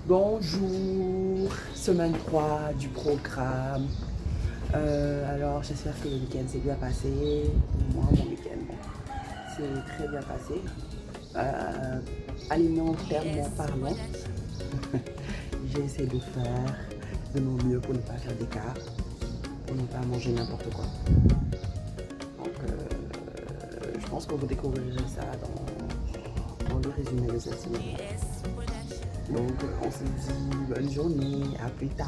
Bonjour, semaine 3 du programme. Alors j'espère que le week-end s'est bien passé. Moi, mon week-end, bon, c'est très bien passé. Alimentairement parlant, j'ai essayé de faire de mon mieux pour ne pas faire d'écart, pour ne pas manger n'importe quoi. Donc je pense que vous découvrirez ça dans le résumé de cette semaine. Donc on se dit bonne journée, à plus tard.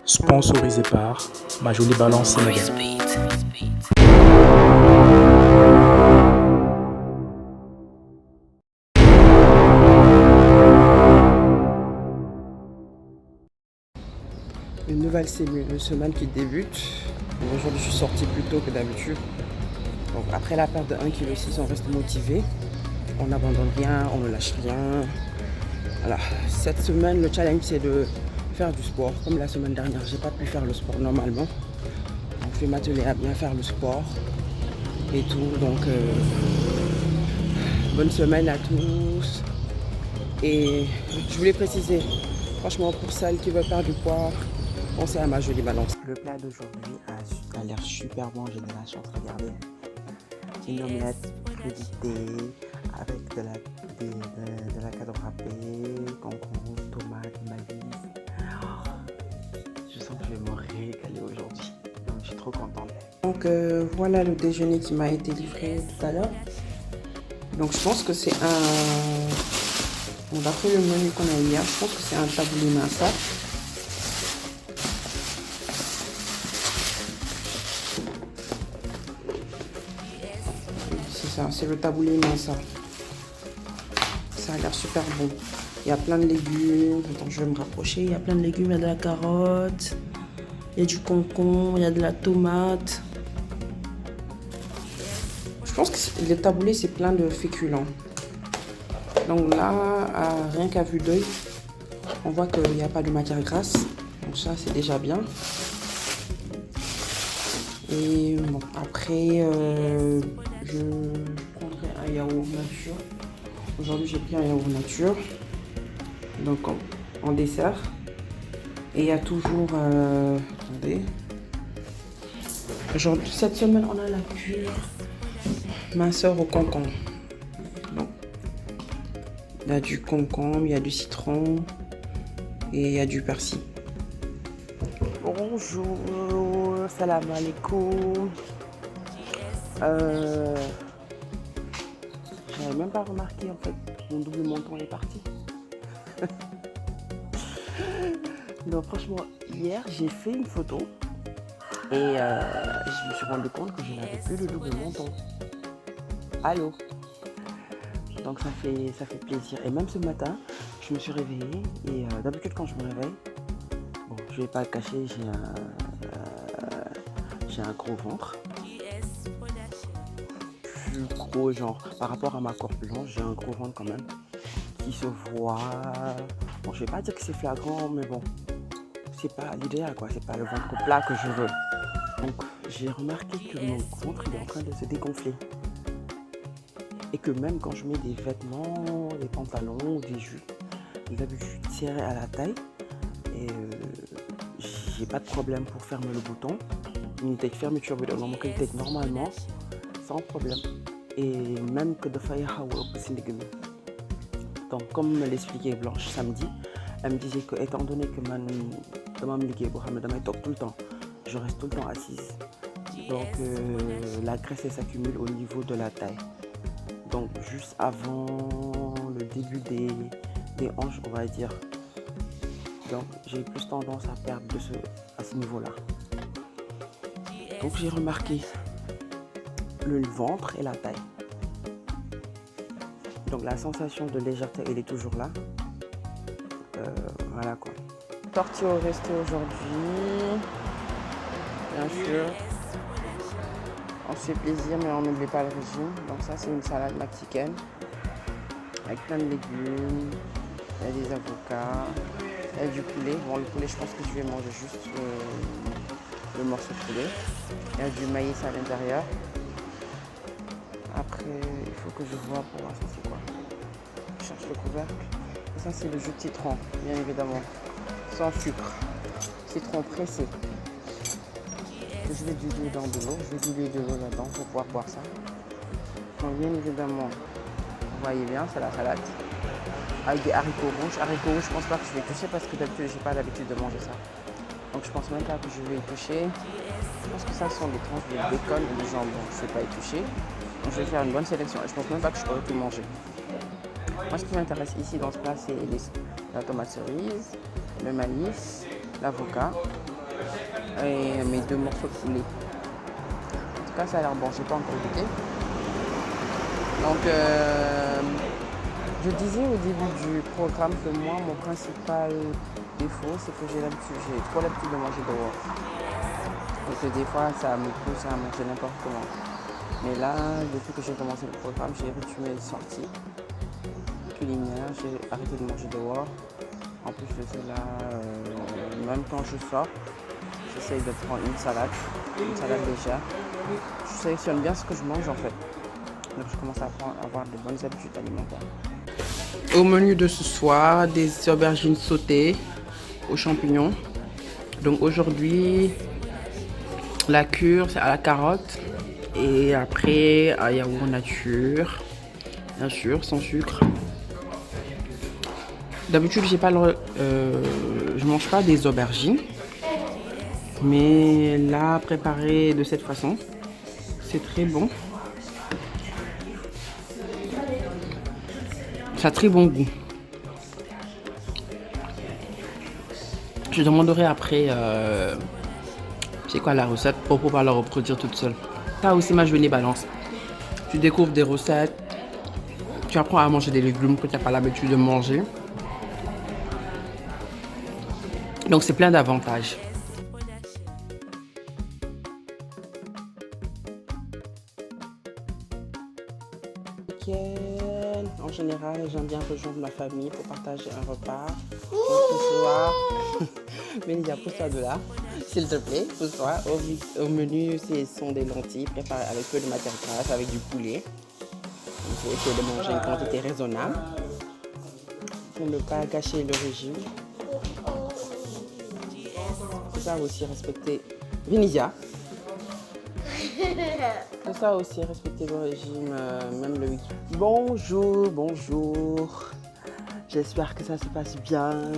Sponsorisé par Ma Jolie Balance Sénégal. Une nouvelle semaine qui débute. Aujourd'hui, je suis sortie plus tôt que d'habitude. Donc, après la perte de 1,6 kg, on reste motivé. On n'abandonne rien, on ne lâche rien. Voilà. Cette semaine, le challenge, c'est de faire du sport. Comme la semaine dernière, j'ai pas pu faire le sport normalement. Donc, je vais m'atteler à bien faire le sport et tout. Donc, bonne semaine à tous. Et je voulais préciser, franchement, pour celles qui veulent perdre du poids, pensez à Ma Jolie Balance. Le plat d'aujourd'hui a l'air super bon, j'ai de la chance, regardez. Une omelette crudité avec de la carotte râpée, concombre, tomate, maïs. Je sens que je vais me régaler aujourd'hui. Donc, je suis trop contente. Donc voilà le déjeuner qui m'a été livré tout à l'heure. Donc je pense que c'est un... Bon, d'après le menu qu'on a hier, je pense que c'est un taboulé massa. C'est ça, c'est le taboulé massa. Ça a l'air super bon. Il y a plein de légumes. Attends, je vais me rapprocher. Il y a plein de légumes, il y a de la carotte, il y a du concombre, il y a de la tomate. Je pense que le taboulé, c'est plein de féculents. Donc là, rien qu'à vue d'œil, on voit qu'il n'y a pas de matière grasse. Donc ça, c'est déjà bien. Et bon, après, je prendrai un yaourt nature. Aujourd'hui, j'ai pris un yaourt nature. Donc en dessert. Et il y a toujours... attendez. Aujourd'hui, cette semaine, on a la cure minceur au concombre. Donc, il y a du concombre, il y a du citron et il y a du persil. Bonjour, salam alaikum. J'avais même pas remarqué en fait, mon double menton est parti. Donc franchement, hier j'ai fait une photo et je me suis rendu compte que je n'avais plus le double menton. Allô? Donc ça fait plaisir. Et même ce matin, je me suis réveillée et d'habitude quand je me réveille, bon, je vais pas le cacher, j'ai un gros ventre. Plus gros genre, par rapport à ma corpulence, j'ai un gros ventre quand même, qui se voit. Bon, je vais pas dire que c'est flagrant, mais bon, c'est pas l'idéal quoi, c'est pas le ventre plat que je veux. Donc j'ai remarqué que mon ventre il est en train de se dégonfler. Et que même quand je mets des vêtements, des pantalons ou des jupes, d'habitude serrés à la taille, et j'ai pas de problème pour fermer le bouton. Unité de fermeture bi doon ma koy tëj normalement sans problème. Et même que dafay xaw a ëpp si ndigg mi. Donc comme me l'expliquait Blanche samedi, elle me disait que étant donné que man dama am liggéey boo xam ne damay toog tout le temps, je reste tout le temps assise. Donc la graisse s'accumule au niveau de la taille. Donc juste avant le début des hanches, on va dire. Donc j'ai plus tendance à perdre à ce niveau-là. Donc j'ai remarqué le ventre et la taille. Donc la sensation de légèreté, elle est toujours là. Voilà quoi. Sortie au resto aujourd'hui, bien sûr. On se fait plaisir, mais on n'oublie pas le régime. Donc ça, c'est une salade mexicaine avec plein de légumes. Il y a des avocats, il y a du poulet. Bon, le poulet, je pense que je vais manger juste le morceau de poulet. Il y a du maïs à l'intérieur. Après, il faut que je vois pour voir ça c'est quoi. Je cherche le couvercle. Et ça c'est le jus de citron, bien évidemment. Sans sucre. Citron pressé. Je vais diluer dans de l'eau. Je vais diluer de l'eau là-dedans pour pouvoir boire ça. Donc bien évidemment, vous voyez bien, c'est la salade. Avec des haricots rouges. Haricots rouges, je pense pas que je vais toucher parce que d'habitude, j'ai pas l'habitude de manger ça. Donc je pense même pas que je vais y toucher. Je pense que ça sont des tranches de bacon et de jambon. Je ne vais pas y toucher. Donc je vais faire une bonne sélection. Et je pense même pas que je pourrais tout manger. Moi, ce qui m'intéresse ici dans ce plat, c'est la tomate cerise, le maïs, l'avocat et mes 2 morceaux de poulet. En tout cas, ça a l'air bon. Je n'ai pas encore goûté. Donc, je disais au début du programme que moi, mon principal défaut, c'est que j'ai trop l'habitude de manger dehors. Et que des fois, ça me pousse à manger n'importe comment. Mais là, depuis que j'ai commencé le programme, j'ai réduit mes sorties culinaires, j'ai arrêté de manger dehors. En plus de cela, même quand je sors, j'essaye de prendre une salade légère. Je sélectionne bien ce que je mange en fait. Donc je commence à avoir de bonnes habitudes alimentaires. Au menu de ce soir, des aubergines sautées aux champignons. Donc aujourd'hui, la cure, c'est à la carotte. Et après, un yaourt nature. Bien sûr, sans sucre. D'habitude, je mange pas des aubergines. Mais là, préparé de cette façon, c'est très bon. Ça a très bon goût. Je demanderai après c'est quoi la recette pour pouvoir la reproduire toute seule. Ça aussi, ma journée balance. Tu découvres des recettes, tu apprends à manger des légumes que tu n'as pas l'habitude de manger. Donc c'est plein d'avantages. En général, j'aime bien rejoindre ma famille pour partager un repas. Donc ce soir, Mélia, pousse-toi de là, s'il te plaît, pousse-toi. Au menu, ce sont des lentilles préparées avec peu de matière grasse, avec du poulet. Il faut essayer de manger une quantité raisonnable pour ne pas gâcher le régime. C'est ça aussi respecter. Vinizia. C'est ça aussi, respecter le régime, même le week-end. Bonjour. J'espère que ça se passe bien.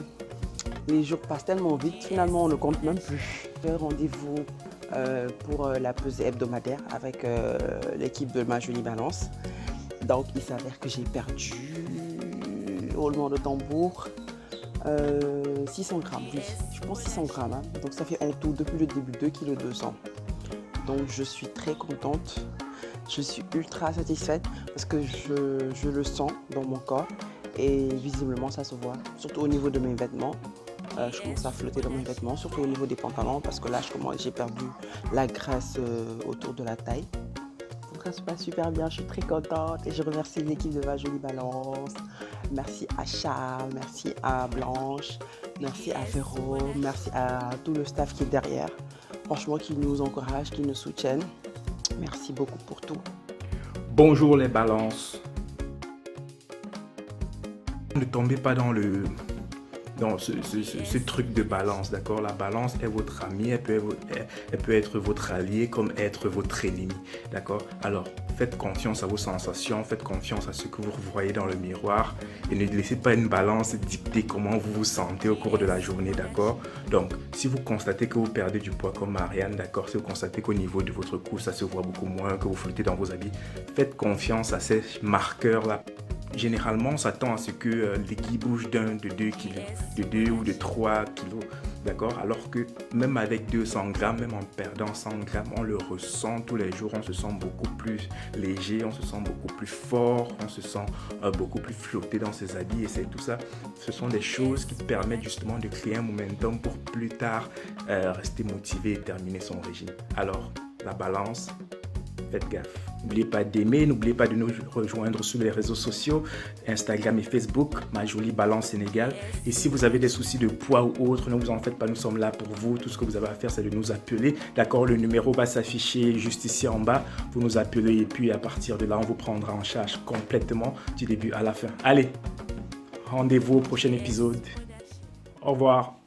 Les jours passent tellement vite, finalement on ne compte même plus. J'ai rendez-vous pour la pesée hebdomadaire avec l'équipe de ma jolie balance. Donc il s'avère que j'ai perdu, roulement de tambour, 600 grammes, oui, je pense 600 grammes. Hein. Donc ça fait en tout depuis le début 2,2 kg. Donc je suis très contente, je suis ultra satisfaite parce que je le sens dans mon corps et visiblement ça se voit, surtout au niveau de mes vêtements. Je commence à flotter dans mes vêtements, surtout au niveau des pantalons parce que là j'ai perdu la graisse autour de la taille. Donc ça se passe super bien, je suis très contente et je remercie l'équipe de ma jolie balance. Merci à Charles, merci à Blanche, merci à Véro, merci à tout le staff qui est derrière. Franchement, qui nous encouragent, qui nous soutiennent. Merci beaucoup pour tout. Bonjour les balances. Ne tombez pas dans ce truc de balance, d'accord? La balance est votre amie, elle peut être votre allié comme être votre ennemi, d'accord? Alors, faites confiance à vos sensations, faites confiance à ce que vous voyez dans le miroir et ne laissez pas une balance dicter comment vous vous sentez au cours de la journée, d'accord? Donc, si vous constatez que vous perdez du poids comme Marianne, d'accord? Si vous constatez qu'au niveau de votre cou, ça se voit beaucoup moins, que vous flottez dans vos habits, faites confiance à ces marqueurs-là. Généralement, on s'attend à ce que l'aiguille bouge de 2 kilos, de 2 ou de 3 kilos, d'accord? Alors que même avec 200 grammes, même en perdant 100 grammes, on le ressent tous les jours, on se sent beaucoup plus léger, on se sent beaucoup plus fort, on se sent beaucoup plus flotté dans ses habits et c'est tout ça. Ce sont des choses qui permettent justement de créer un momentum pour plus tard rester motivé et terminer son régime. Alors, la balance, faites gaffe. N'oubliez pas d'aimer, n'oubliez pas de nous rejoindre sur les réseaux sociaux, Instagram et Facebook, Ma Jolie Balance Sénégal. Et si vous avez des soucis de poids ou autre, ne vous en faites pas, nous sommes là pour vous. Tout ce que vous avez à faire, c'est de nous appeler. D'accord, le numéro va s'afficher juste ici en bas. Vous nous appelez et puis à partir de là, on vous prendra en charge complètement du début à la fin. Allez, rendez-vous au prochain épisode. Au revoir.